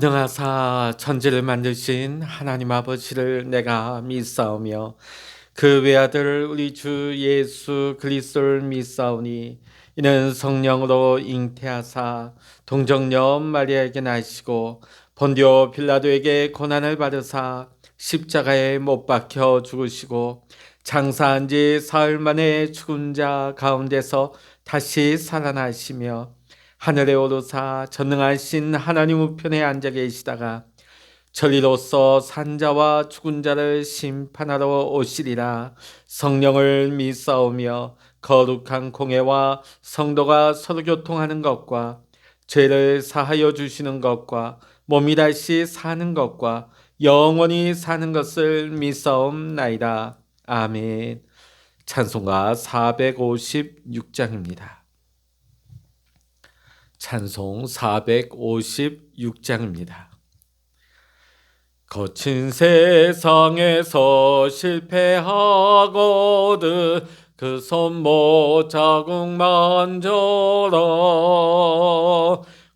전능하사 천지를 만드신 하나님 아버지를 내가 믿사오며 그 외아들 우리 주 예수 그리스도를 믿사오니 이는 성령으로 잉태하사 동정녀 마리아에게 나시고 본디오 빌라도에게 고난을 받으사 십자가에 못 박혀 죽으시고 장사한 지 사흘 만에 죽은 자 가운데서 다시 살아나시며 하늘에 오르사 전능하신 하나님 우편에 앉아 계시다가 저리로서 산자와 죽은 자를 심판하러 오시리라. 성령을 믿사오며 거룩한 공회와 성도가 서로 교통하는 것과 죄를 사하여 주시는 것과 몸이 다시 사는 것과 영원히 사는 것을 믿사옵나이다. 아멘. 찬송가 456장입니다. 찬송 456장입니다. 거친 세상에서 실패하거든 그 손못 자국만 져라.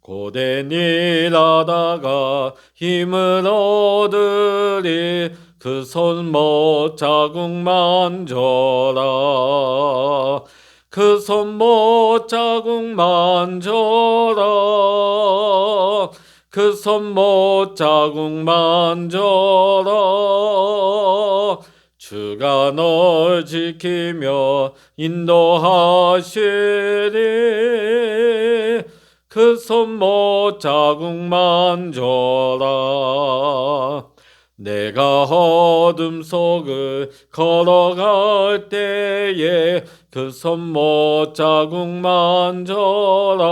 고된 일 하다가 힘을 얻으리 그 손못 자국만 져라. 그 손못 자국만 져라. 그 손못 자국만 져라. 주가 널 지키며 인도하시리. 그 손못 자국만 져라. 내가 어둠 속을 걸어갈 때에 그 손못 자국만 져라.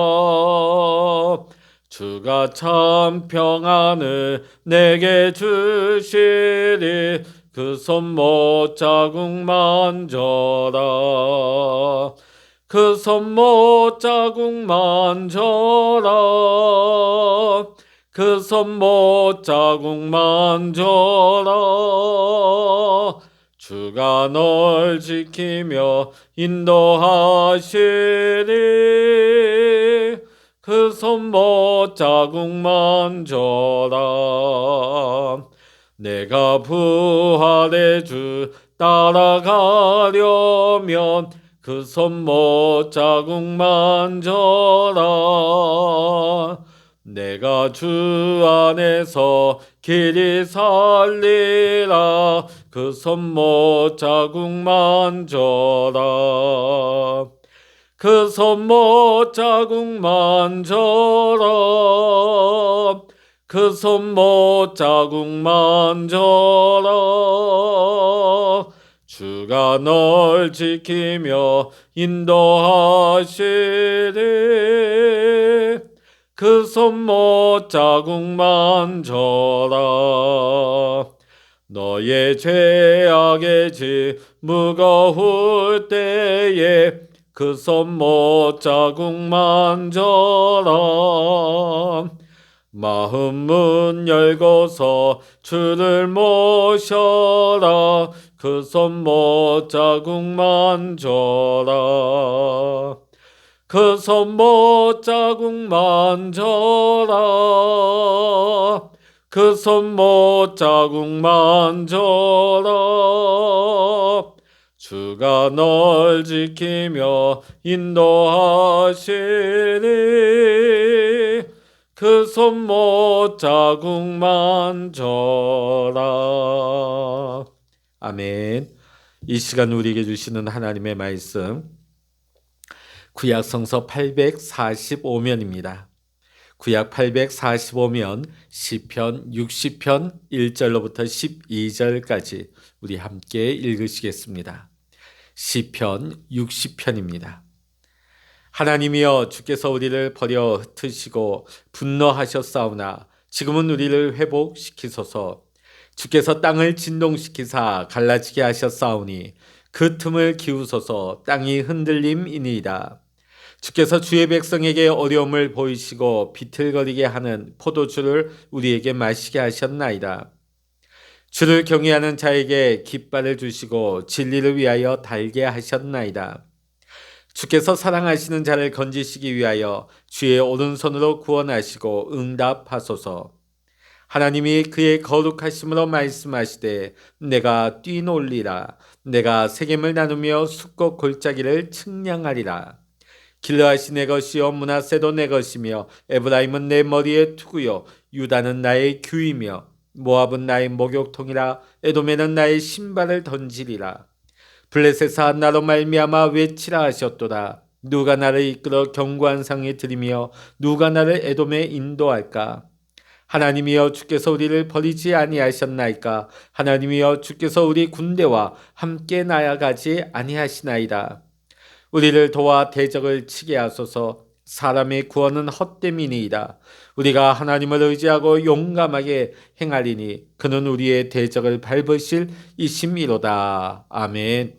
주가 참 평안을 내게 주시리. 그 손못 자국만 져라. 그 손못 자국만 져라. 그 손못 자국만 져라. 주가 널 지키며 인도하시리. 그 손못 자국만 져라. 내가 부활의 주 따라가려면 그 손못 자국만 져라. 내가 주 안에서 길이 살리라. 그 손못 자국만 져라. 그 손못 자국만 져라. 그 손못 자국만 져라. 주가 널 지키며 인도하시리. 그 손못 자국만 져라. 너의 죄악의 짐 무거울 때에 그 손못 자국만 져라. 마음 문 열고서 주를 모셔라. 그 손못 자국만 져라. 그 손못 자국만 져라. 그 손못 자국만 져라. 주가 널 지키며 인도하시리. 그 손못 자국만 져라. 아멘. 이 시간 우리에게 주시는 하나님의 말씀 구약 성서 845면입니다. 구약 845면 시편 60편 1절로부터 12절까지 우리 함께 읽으시겠습니다. 시편 60편입니다. 하나님이여, 주께서 우리를 버려 흩으시고 분노하셨사오나 지금은 우리를 회복시키소서. 주께서 땅을 진동시키사 갈라지게 하셨사오니 그 틈을 기우소서. 땅이 흔들림이니이다. 주께서 주의 백성에게 어려움을 보이시고 비틀거리게 하는 포도주를 우리에게 마시게 하셨나이다. 주를 경외하는 자에게 깃발을 주시고 진리를 위하여 달게 하셨나이다. 주께서 사랑하시는 자를 건지시기 위하여 주의 오른손으로 구원하시고 응답하소서. 하나님이 그의 거룩하심으로 말씀하시되 내가 뛰놀리라. 내가 세겜을 나누며 숫곡 골짜기를 측량하리라. 길르앗이 내 것이요 므낫세도 내 것이며 에브라임은 내 머리의 투구요 유다는 나의 규이며 모압은 나의 목욕통이라. 에돔에는 나의 신발을 던지리라. 블레셋아 나로 말미암아 외치라 하셨도다. 누가 나를 이끌어 견고한 상에 들이며 누가 나를 에돔에 인도할까? 하나님이여 주께서 우리를 버리지 아니하셨나이까? 하나님이여 주께서 우리 군대와 함께 나아가지 아니하시나이다. 우리를 도와 대적을 치게 하소서. 사람의 구원은 헛됨이니이다. 우리가 하나님을 의지하고 용감하게 행하리니 그는 우리의 대적을 밟으실 이심이로다. 아멘.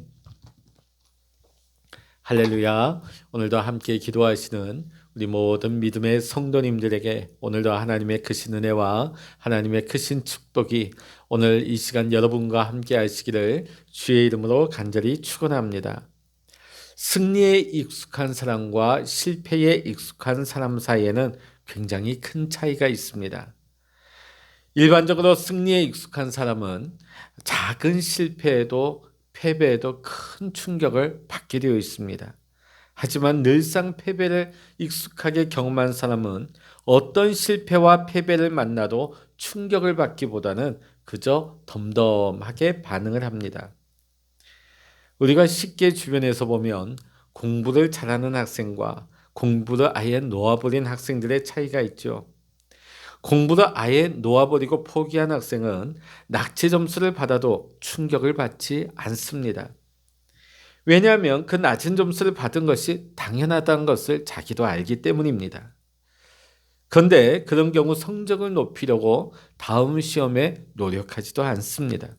할렐루야. 오늘도 함께 기도하시는 우리 모든 믿음의 성도님들에게 오늘도 하나님의 크신 은혜와 하나님의 크신 축복이 오늘 이 시간 여러분과 함께 하시기를 주의 이름으로 간절히 축원합니다. 승리에 익숙한 사람과 실패에 익숙한 사람 사이에는 굉장히 큰 차이가 있습니다. 일반적으로 승리에 익숙한 사람은 작은 실패에도 패배에도 큰 충격을 받게 되어 있습니다. 하지만 늘상 패배를 익숙하게 경험한 사람은 어떤 실패와 패배를 만나도 충격을 받기보다는 그저 덤덤하게 반응을 합니다. 우리가 쉽게 주변에서 보면 공부를 잘하는 학생과 공부를 아예 놓아버린 학생들의 차이가 있죠. 공부를 아예 놓아버리고 포기한 학생은 낙제 점수를 받아도 충격을 받지 않습니다. 왜냐하면 그 낮은 점수를 받은 것이 당연하다는 것을 자기도 알기 때문입니다. 그런데 그런 경우 성적을 높이려고 다음 시험에 노력하지도 않습니다.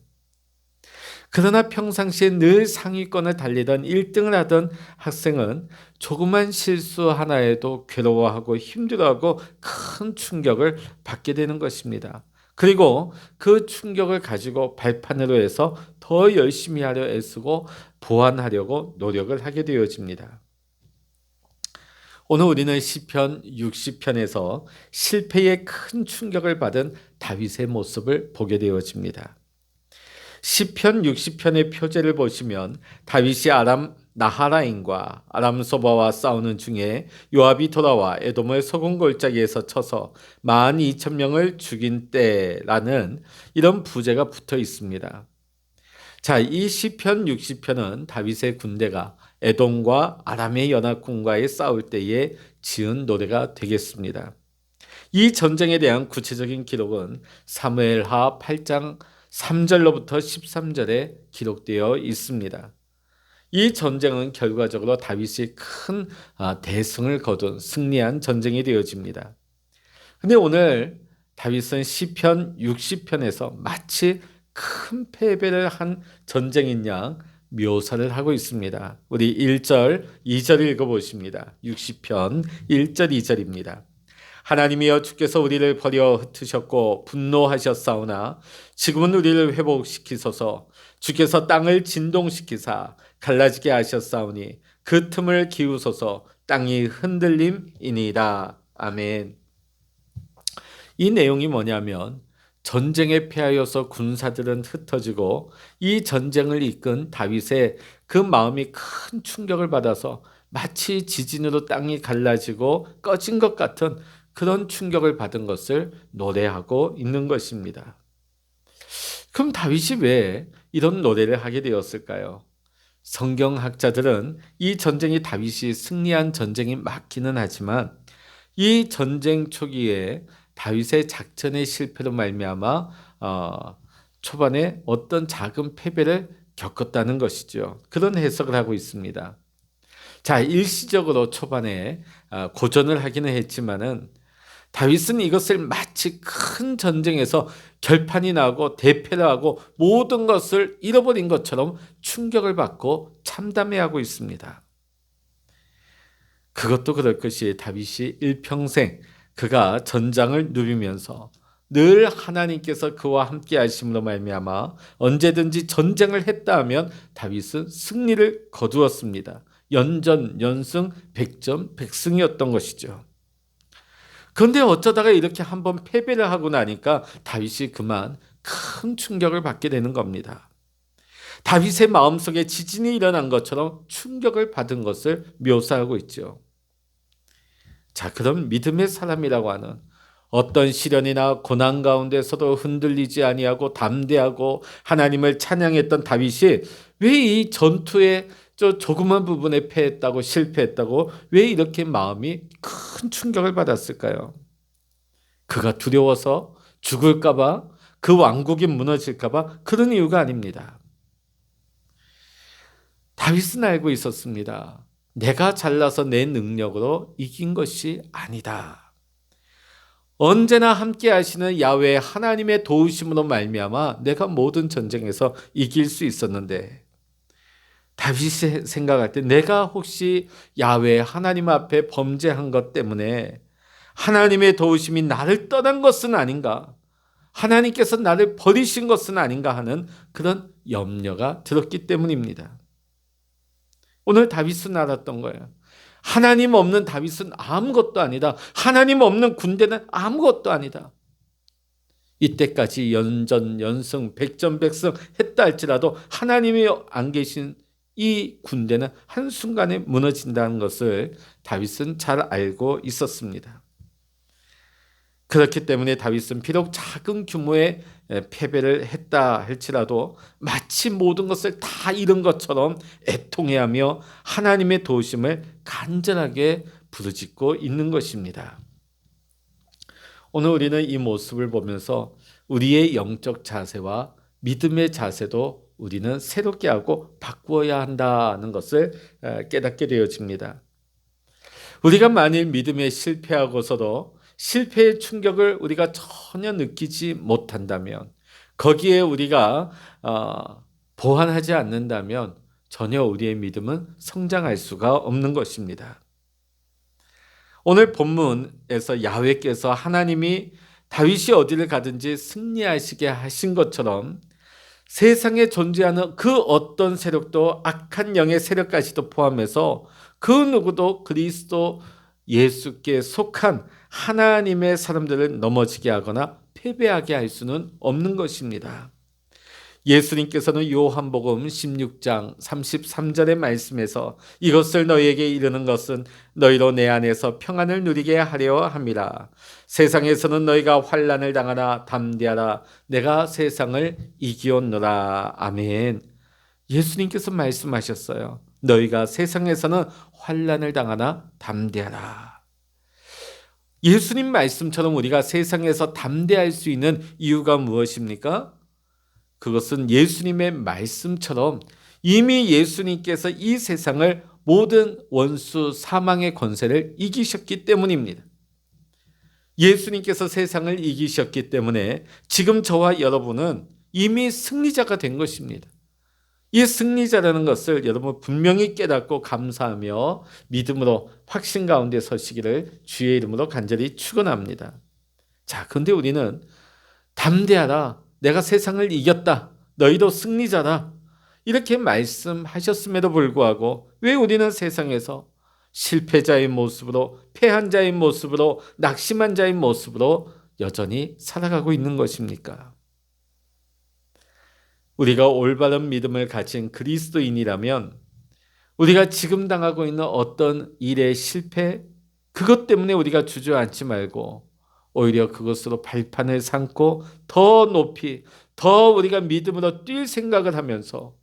그러나 평상시에 늘 상위권을 달리던 1등을 하던 학생은 조그만 실수 하나에도 괴로워하고 힘들어하고 큰 충격을 받게 되는 것입니다. 그리고 그 충격을 가지고 발판으로 해서 더 열심히 하려 애쓰고 보완하려고 노력을 하게 되어집니다. 오늘 우리는 시편 60편에서 실패에 큰 충격을 받은 다윗의 모습을 보게 되어집니다. 시편 60편의 표제를 보시면 다윗이 아람 나하라인과 아람 소바와 싸우는 중에 요압이 돌아와 에돔의 소금 골짜기에서 쳐서 12,000명을 죽인 때라는 이런 부제가 붙어 있습니다. 자, 이 시편 60편은 다윗의 군대가 에돔과 아람의 연합군과의 싸울 때에 지은 노래가 되겠습니다. 이 전쟁에 대한 구체적인 기록은 사무엘하 8장 3절로부터 13절에 기록되어 있습니다. 이 전쟁은 결과적으로 다윗이 큰 대승을 거둔 승리한 전쟁이 되어집니다. 근데 오늘 다윗은 시편 60편에서 마치 큰 패배를 한 전쟁인 양 묘사를 하고 있습니다. 우리 1절, 2절 읽어보십니다. 60편 1절, 2절입니다. 하나님이여 주께서 우리를 버려 흩으셨고 분노하셨사오나 지금은 우리를 회복시키소서. 주께서 땅을 진동시키사 갈라지게 하셨사오니 그 틈을 기우소서. 땅이 흔들림이니이다. 아멘. 이 내용이 뭐냐면 전쟁에 패하여서 군사들은 흩어지고 이 전쟁을 이끈 다윗의 그 마음이 큰 충격을 받아서 마치 지진으로 땅이 갈라지고 꺼진 것 같은 그런 충격을 받은 것을 노래하고 있는 것입니다. 그럼 다윗이 왜 이런 노래를 하게 되었을까요? 성경학자들은 이 전쟁이 다윗이 승리한 전쟁이 맞기는 하지만 이 전쟁 초기에 다윗의 작전의 실패로 말미암아 초반에 어떤 작은 패배를 겪었다는 것이죠. 그런 해석을 하고 있습니다. 자, 일시적으로 초반에 고전을 하기는 했지만은 다윗은 이것을 마치 큰 전쟁에서 결판이 나고 대패를 하고 모든 것을 잃어버린 것처럼 충격을 받고 참담해하고 있습니다. 그것도 그럴 것이 다윗이 일평생 그가 전장을 누비면서 늘 하나님께서 그와 함께 하심으로 말미암아 언제든지 전쟁을 했다 하면 다윗은 승리를 거두었습니다. 연전, 연승, 백전, 백승이었던 것이죠. 그런데 어쩌다가 이렇게 한번 패배를 하고 나니까 다윗이 그만 큰 충격을 받게 되는 겁니다. 다윗의 마음속에 지진이 일어난 것처럼 충격을 받은 것을 묘사하고 있죠. 자, 그럼 믿음의 사람이라고 하는 어떤 시련이나 고난 가운데서도 흔들리지 아니하고 담대하고 하나님을 찬양했던 다윗이 왜 이 전투의 조그만 부분에 패했다고 실패했다고 왜 이렇게 마음이 큰 충격을 받았을까요? 그가 두려워서 죽을까봐 그 왕국이 무너질까봐 그런 이유가 아닙니다. 다윗은 알고 있었습니다. 내가 잘나서 내 능력으로 이긴 것이 아니다. 언제나 함께 하시는 야훼 하나님의 도우심으로 말미암아 내가 모든 전쟁에서 이길 수 있었는데 다윗이 생각할 때 내가 혹시 야훼 하나님 앞에 범죄한 것 때문에 하나님의 도우심이 나를 떠난 것은 아닌가? 하나님께서 나를 버리신 것은 아닌가 하는 그런 염려가 들었기 때문입니다. 오늘 다윗은 알았던 거예요. 하나님 없는 다윗은 아무것도 아니다. 하나님 없는 군대는 아무것도 아니다. 이때까지 연전 연승 백전백승 했다 할지라도 하나님이 안 계신 이 군대는 한순간에 무너진다는 것을 다윗은 잘 알고 있었습니다. 그렇기 때문에 다윗은 비록 작은 규모의 패배를 했다 할지라도 마치 모든 것을 다 잃은 것처럼 애통해하며 하나님의 도우심을 간절하게 부르짖고 있는 것입니다. 오늘 우리는 이 모습을 보면서 우리의 영적 자세와 믿음의 자세도 우리는 새롭게 하고 바꾸어야 한다는 것을 깨닫게 되어집니다. 우리가 만일 믿음에 실패하고서도 실패의 충격을 우리가 전혀 느끼지 못한다면, 거기에 우리가 보완하지 않는다면 전혀 우리의 믿음은 성장할 수가 없는 것입니다. 오늘 본문에서 야훼께서 하나님이 다윗이 어디를 가든지 승리하시게 하신 것처럼 세상에 존재하는 그 어떤 세력도 악한 영의 세력까지도 포함해서 그 누구도 그리스도 예수께 속한 하나님의 사람들을 넘어지게 하거나 패배하게 할 수는 없는 것입니다. 예수님께서는 요한복음 16장 33절의 말씀에서 이것을 너희에게 이르는 것은 너희로 내 안에서 평안을 누리게 하려 함이라. 세상에서는 너희가 환난을 당하나 담대하라. 내가 세상을 이기었노라. 아멘. 예수님께서 말씀하셨어요. 너희가 세상에서는 환난을 당하나 담대하라. 예수님 말씀처럼 우리가 세상에서 담대할 수 있는 이유가 무엇입니까? 그것은 예수님의 말씀처럼 이미 예수님께서 이 세상을 모든 원수 사망의 권세를 이기셨기 때문입니다. 예수님께서 세상을 이기셨기 때문에 지금 저와 여러분은 이미 승리자가 된 것입니다. 이 승리자라는 것을 여러분 분명히 깨닫고 감사하며 믿음으로 확신 가운데 서시기를 주의 이름으로 간절히 축원합니다. 자, 그런데 우리는 담대하라. 내가 세상을 이겼다. 너희도 승리자다. 이렇게 말씀하셨음에도 불구하고 왜 우리는 세상에서 실패자의 모습으로, 패한 자의 모습으로, 낙심한 자의 모습으로 여전히 살아가고 있는 것입니까? 우리가 올바른 믿음을 가진 그리스도인이라면 우리가 지금 당하고 있는 어떤 일의 실패, 그것 때문에 우리가 주저앉지 말고 오히려 그것으로 발판을 삼고 더 높이, 더 우리가 믿음으로 뛸 생각을 하면서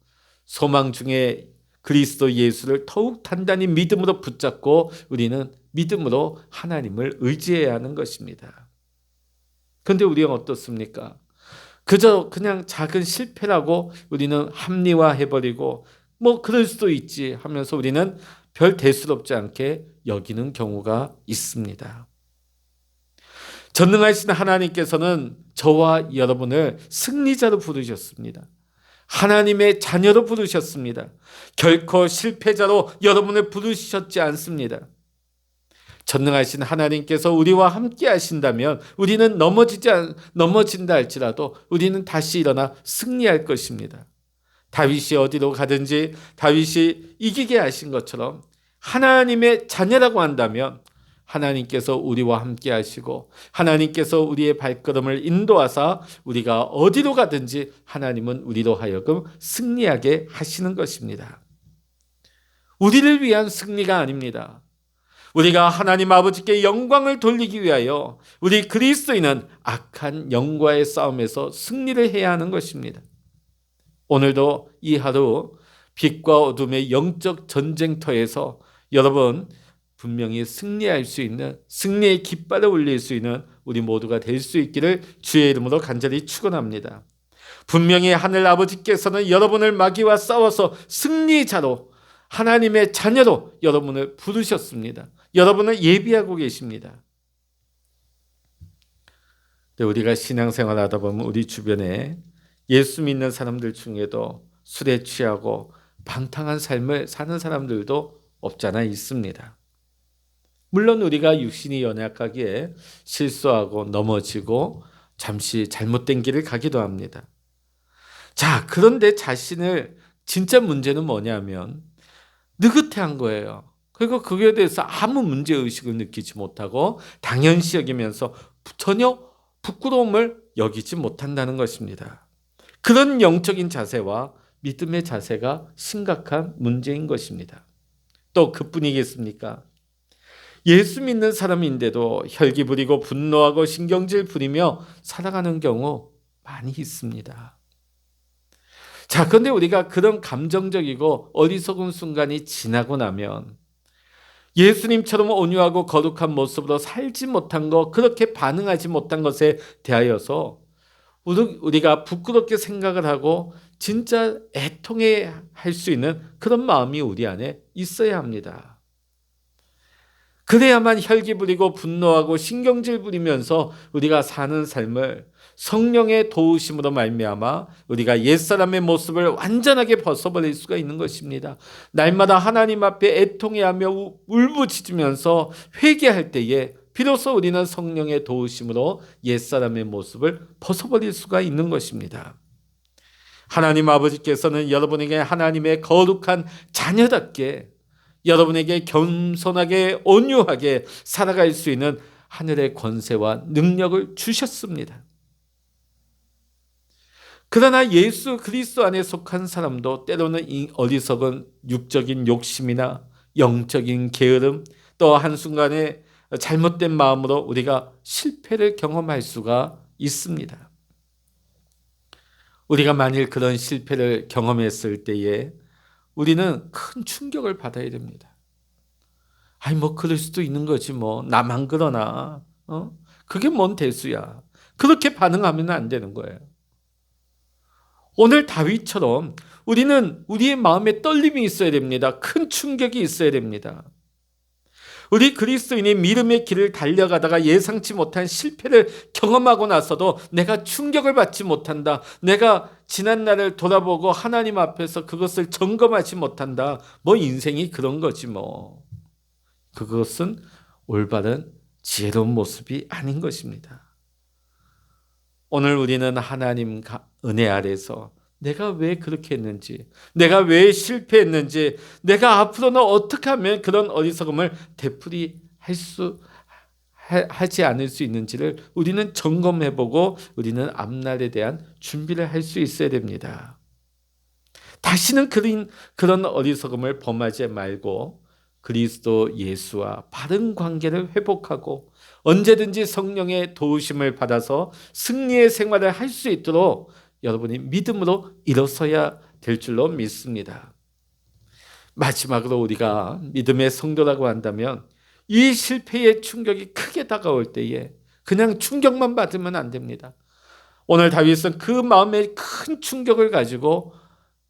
소망 중에 그리스도 예수를 더욱 단단히 믿음으로 붙잡고 우리는 믿음으로 하나님을 의지해야 하는 것입니다. 그런데 우리는 어떻습니까? 그저 그냥 작은 실패라고 우리는 합리화해버리고 뭐 그럴 수도 있지 하면서 우리는 별 대수롭지 않게 여기는 경우가 있습니다. 전능하신 하나님께서는 저와 여러분을 승리자로 부르셨습니다. 하나님의 자녀로 부르셨습니다. 결코 실패자로 여러분을 부르셨지 않습니다. 전능하신 하나님께서 우리와 함께 하신다면 우리는 넘어진다 할지라도 우리는 다시 일어나 승리할 것입니다. 다윗이 어디로 가든지 다윗이 이기게 하신 것처럼 하나님의 자녀라고 한다면 하나님께서 우리와 함께 하시고 하나님께서 우리의 발걸음을 인도하사 우리가 어디로 가든지 하나님은 우리로 하여금 승리하게 하시는 것입니다. 우리를 위한 승리가 아닙니다. 우리가 하나님 아버지께 영광을 돌리기 위하여 우리 그리스도인은 악한 영과의 싸움에서 승리를 해야 하는 것입니다. 오늘도 이 하루 빛과 어둠의 영적 전쟁터에서 여러분 분명히 승리할 수 있는, 승리의 깃발을 올릴 수 있는 우리 모두가 될 수 있기를 주의 이름으로 간절히 축원합니다. 분명히 하늘 아버지께서는 여러분을 마귀와 싸워서 승리자로, 하나님의 자녀로 여러분을 부르셨습니다. 여러분을 예비하고 계십니다. 우리가 신앙생활 하다 보면 우리 주변에 예수 믿는 사람들 중에도 술에 취하고 방탕한 삶을 사는 사람들도 없잖아 있습니다. 물론 우리가 육신이 연약하기에 실수하고 넘어지고 잠시 잘못된 길을 가기도 합니다. 자, 그런데 자신을 진짜 문제는 뭐냐면 느긋해한 거예요. 그리고 그거에 대해서 아무 문제의식을 느끼지 못하고 당연시 여기면서 전혀 부끄러움을 여기지 못한다는 것입니다. 그런 영적인 자세와 믿음의 자세가 심각한 문제인 것입니다. 또 그뿐이겠습니까? 예수 믿는 사람인데도 혈기 부리고 분노하고 신경질 부리며 살아가는 경우 많이 있습니다. 자, 그런데 우리가 그런 감정적이고 어리석은 순간이 지나고 나면 예수님처럼 온유하고 거룩한 모습으로 살지 못한 것, 그렇게 반응하지 못한 것에 대하여서 우리가 부끄럽게 생각을 하고 진짜 애통해 할 수 있는 그런 마음이 우리 안에 있어야 합니다. 그래야만 혈기 부리고 분노하고 신경질 부리면서 우리가 사는 삶을 성령의 도우심으로 말미암아 우리가 옛사람의 모습을 완전하게 벗어버릴 수가 있는 것입니다. 날마다 하나님 앞에 애통해하며 울부짖으면서 회개할 때에 비로소 우리는 성령의 도우심으로 옛사람의 모습을 벗어버릴 수가 있는 것입니다. 하나님 아버지께서는 여러분에게 하나님의 거룩한 자녀답게 여러분에게 겸손하게 온유하게 살아갈 수 있는 하늘의 권세와 능력을 주셨습니다. 그러나 예수 그리스도 안에 속한 사람도 때로는 이 어리석은 육적인 욕심이나 영적인 게으름, 또 한순간에 잘못된 마음으로 우리가 실패를 경험할 수가 있습니다. 우리가 만일 그런 실패를 경험했을 때에 우리는 큰 충격을 받아야 됩니다. 아니 그럴 수도 있는 거지 나만 그러나 그게 뭔 대수야. 그렇게 반응하면 안 되는 거예요. 오늘 다윗처럼 우리는 우리의 마음에 떨림이 있어야 됩니다. 큰 충격이 있어야 됩니다. 우리 그리스도인이 믿음의 길을 달려가다가 예상치 못한 실패를 경험하고 나서도 내가 충격을 받지 못한다. 내가 지난 날을 돌아보고 하나님 앞에서 그것을 점검하지 못한다. 인생이 그런 거지 그것은 올바른 지혜로운 모습이 아닌 것입니다. 오늘 우리는 하나님 은혜 아래서 내가 왜 그렇게 했는지, 내가 왜 실패했는지, 내가 앞으로는 어떻게 하면 그런 어리석음을 하지 않을 수 있는지를 우리는 점검해보고 우리는 앞날에 대한 준비를 할 수 있어야 됩니다. 다시는 그런 어리석음을 범하지 말고 그리스도 예수와 바른 관계를 회복하고 언제든지 성령의 도우심을 받아서 승리의 생활을 할 수 있도록 여러분이 믿음으로 일어서야 될 줄로 믿습니다. 마지막으로 우리가 믿음의 성도라고 한다면 이 실패의 충격이 크게 다가올 때에 그냥 충격만 받으면 안 됩니다. 오늘 다윗은 그 마음의 큰 충격을 가지고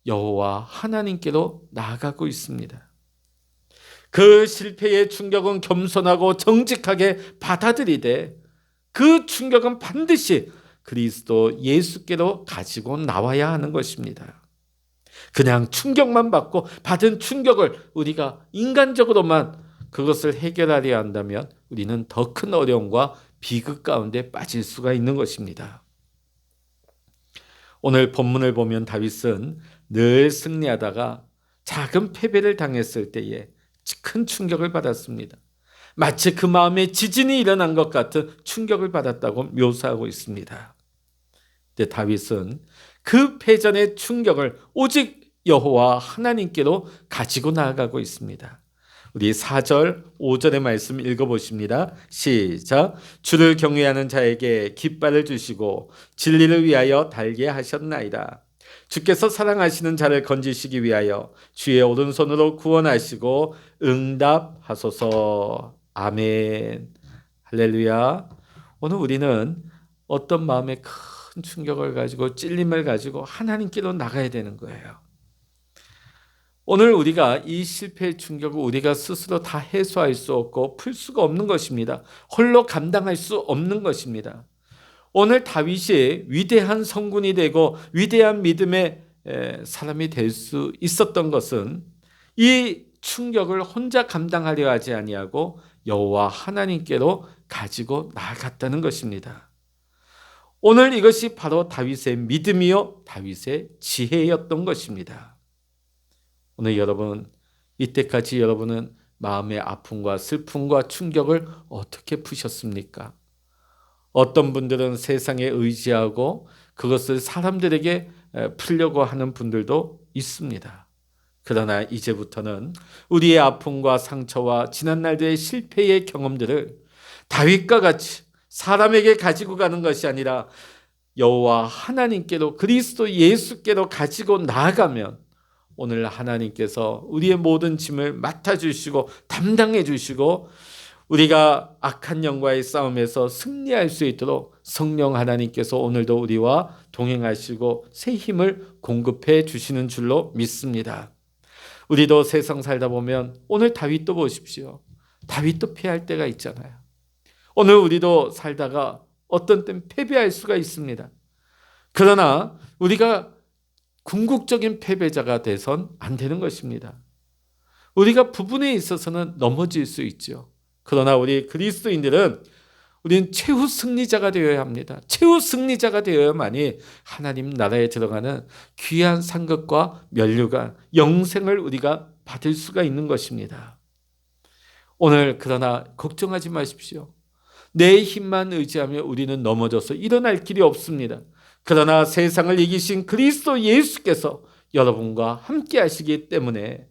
여호와 하나님께로 나아가고 있습니다. 그 실패의 충격은 겸손하고 정직하게 받아들이되 그 충격은 반드시 그리스도 예수께로 가지고 나와야 하는 것입니다. 그냥 충격만 받고 받은 충격을 우리가 인간적으로만 그것을 해결하려 한다면 우리는 더 큰 어려움과 비극 가운데 빠질 수가 있는 것입니다. 오늘 본문을 보면 다윗은 늘 승리하다가 작은 패배를 당했을 때에 큰 충격을 받았습니다. 마치 그 마음에 지진이 일어난 것 같은 충격을 받았다고 묘사하고 있습니다. 근데 다윗은 그 패전의 충격을 오직 여호와 하나님께로 가지고 나아가고 있습니다. 우리 4절, 5절의 말씀 읽어보십니다. 시작. 주를 경외하는 자에게 깃발을 주시고 진리를 위하여 달게 하셨나이다. 주께서 사랑하시는 자를 건지시기 위하여 주의 오른손으로 구원하시고 응답하소서. 아멘. 할렐루야. 오늘 우리는 어떤 마음의 큰 충격을 가지고 찔림을 가지고 하나님께로 나가야 되는 거예요. 오늘 우리가 이 실패의 충격을 우리가 스스로 다 해소할 수 없고 풀 수가 없는 것입니다. 홀로 감당할 수 없는 것입니다. 오늘 다윗이 위대한 성군이 되고 위대한 믿음의 사람이 될 수 있었던 것은 이 충격을 혼자 감당하려 하지 아니하고 여호와 하나님께로 가지고 나아갔다는 것입니다. 오늘 이것이 바로 다윗의 믿음이요 다윗의 지혜였던 것입니다. 오늘 여러분, 이때까지 여러분은 마음의 아픔과 슬픔과 충격을 어떻게 푸셨습니까? 어떤 분들은 세상에 의지하고 그것을 사람들에게 풀려고 하는 분들도 있습니다. 그러나 이제부터는 우리의 아픔과 상처와 지난날들의 실패의 경험들을 다윗과 같이 사람에게 가지고 가는 것이 아니라 여호와 하나님께로 그리스도 예수께로 가지고 나아가면 오늘 하나님께서 우리의 모든 짐을 맡아주시고 담당해 주시고 우리가 악한 영과의 싸움에서 승리할 수 있도록 성령 하나님께서 오늘도 우리와 동행하시고 새 힘을 공급해 주시는 줄로 믿습니다. 우리도 세상 살다 보면 오늘 다윗도 보십시오. 다윗도 패할 때가 있잖아요. 오늘 우리도 살다가 어떤 땐 패배할 수가 있습니다. 그러나 우리가 궁극적인 패배자가 돼선 안 되는 것입니다. 우리가 부분에 있어서는 넘어질 수 있죠. 그러나 우리 그리스도인들은 우리는 최후 승리자가 되어야 합니다. 최후 승리자가 되어야만이 하나님 나라에 들어가는 귀한 상급과 면류관, 영생을 우리가 받을 수가 있는 것입니다. 오늘 그러나 걱정하지 마십시오. 내 힘만 의지하며 우리는 넘어져서 일어날 길이 없습니다. 그러나 세상을 이기신 그리스도 예수께서 여러분과 함께 하시기 때문에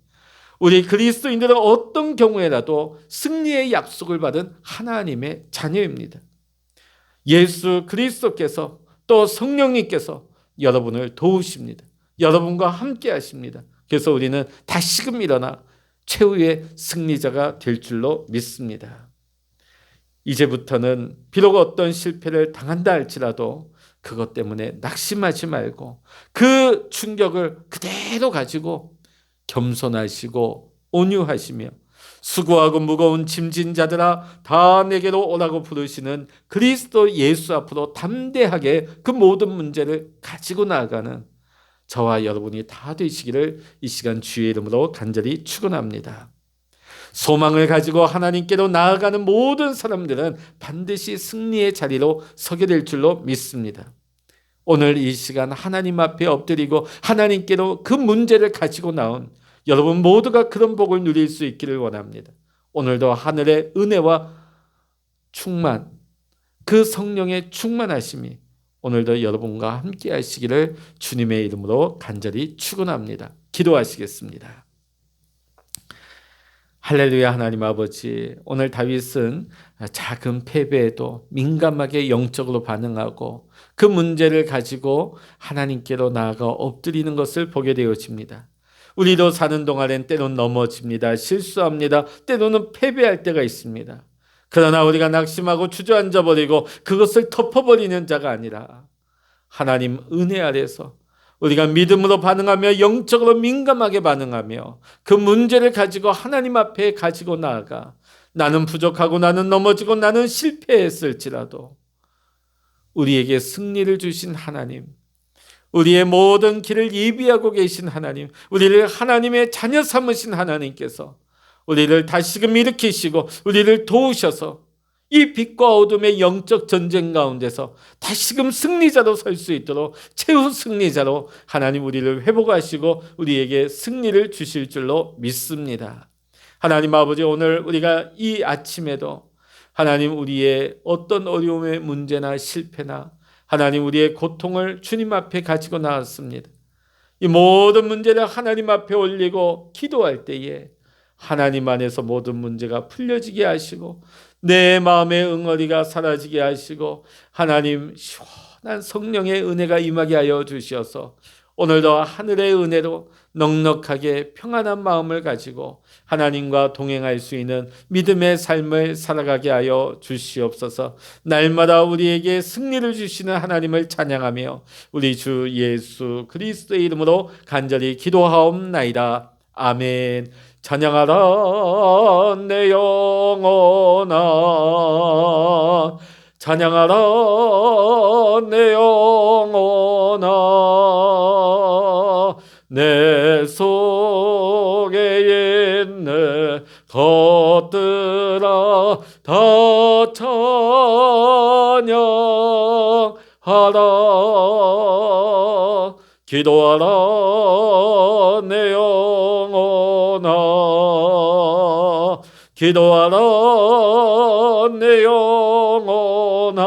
우리 그리스도인들은 어떤 경우에라도 승리의 약속을 받은 하나님의 자녀입니다. 예수 그리스도께서 또 성령님께서 여러분을 도우십니다. 여러분과 함께 하십니다. 그래서 우리는 다시금 일어나 최후의 승리자가 될 줄로 믿습니다. 이제부터는 비록 어떤 실패를 당한다 할지라도 그것 때문에 낙심하지 말고 그 충격을 그대로 가지고 겸손하시고 온유하시며 수고하고 무거운 짐진 자들아 다 내게로 오라고 부르시는 그리스도 예수 앞으로 담대하게 그 모든 문제를 가지고 나아가는 저와 여러분이 다 되시기를 이 시간 주의 이름으로 간절히 축원합니다. 소망을 가지고 하나님께로 나아가는 모든 사람들은 반드시 승리의 자리로 서게 될 줄로 믿습니다. 오늘 이 시간 하나님 앞에 엎드리고 하나님께로 그 문제를 가지고 나온 여러분 모두가 그런 복을 누릴 수 있기를 원합니다. 오늘도 하늘의 은혜와 충만, 그 성령의 충만하심이 오늘도 여러분과 함께 하시기를 주님의 이름으로 간절히 축원합니다. 기도하시겠습니다. 할렐루야. 하나님 아버지, 오늘 다윗은 작은 패배에도 민감하게 영적으로 반응하고 그 문제를 가지고 하나님께로 나아가 엎드리는 것을 보게 되어집니다. 우리도 사는 동안엔 때로는 넘어집니다. 실수합니다. 때로는 패배할 때가 있습니다. 그러나 우리가 낙심하고 주저앉아 버리고 그것을 덮어버리는 자가 아니라 하나님 은혜 아래서 우리가 믿음으로 반응하며 영적으로 민감하게 반응하며 그 문제를 가지고 하나님 앞에 가지고 나아가 나는 부족하고 나는 넘어지고 나는 실패했을지라도 우리에게 승리를 주신 하나님, 우리의 모든 길을 예비하고 계신 하나님, 우리를 하나님의 자녀 삼으신 하나님께서 우리를 다시금 일으키시고 우리를 도우셔서 이 빛과 어둠의 영적 전쟁 가운데서 다시금 승리자로 설 수 있도록 최후 승리자로 하나님 우리를 회복하시고 우리에게 승리를 주실 줄로 믿습니다. 하나님 아버지, 오늘 우리가 이 아침에도 하나님 우리의 어떤 어려움의 문제나 실패나 하나님 우리의 고통을 주님 앞에 가지고 나왔습니다. 이 모든 문제를 하나님 앞에 올리고 기도할 때에 하나님 안에서 모든 문제가 풀려지게 하시고 내 마음의 응어리가 사라지게 하시고 하나님 시원한 성령의 은혜가 임하게 하여 주셔서 오늘도 하늘의 은혜로 넉넉하게 평안한 마음을 가지고 하나님과 동행할 수 있는 믿음의 삶을 살아가게 하여 주시옵소서. 날마다 우리에게 승리를 주시는 하나님을 찬양하며 우리 주 예수 그리스도의 이름으로 간절히 기도하옵나이다. 아멘. 찬양하라 내 영혼아, 찬양하라 내 영혼아, 내 속에 있는 것들아 다 찬양하라. 기도하라 내 영혼아, 기도하라 내 영혼아,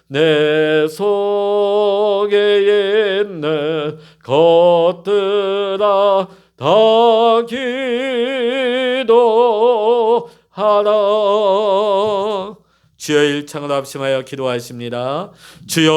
내 속에 있는 것들아 다 기도하라. 주여 일창을 합심하여 기도하십니다. 주여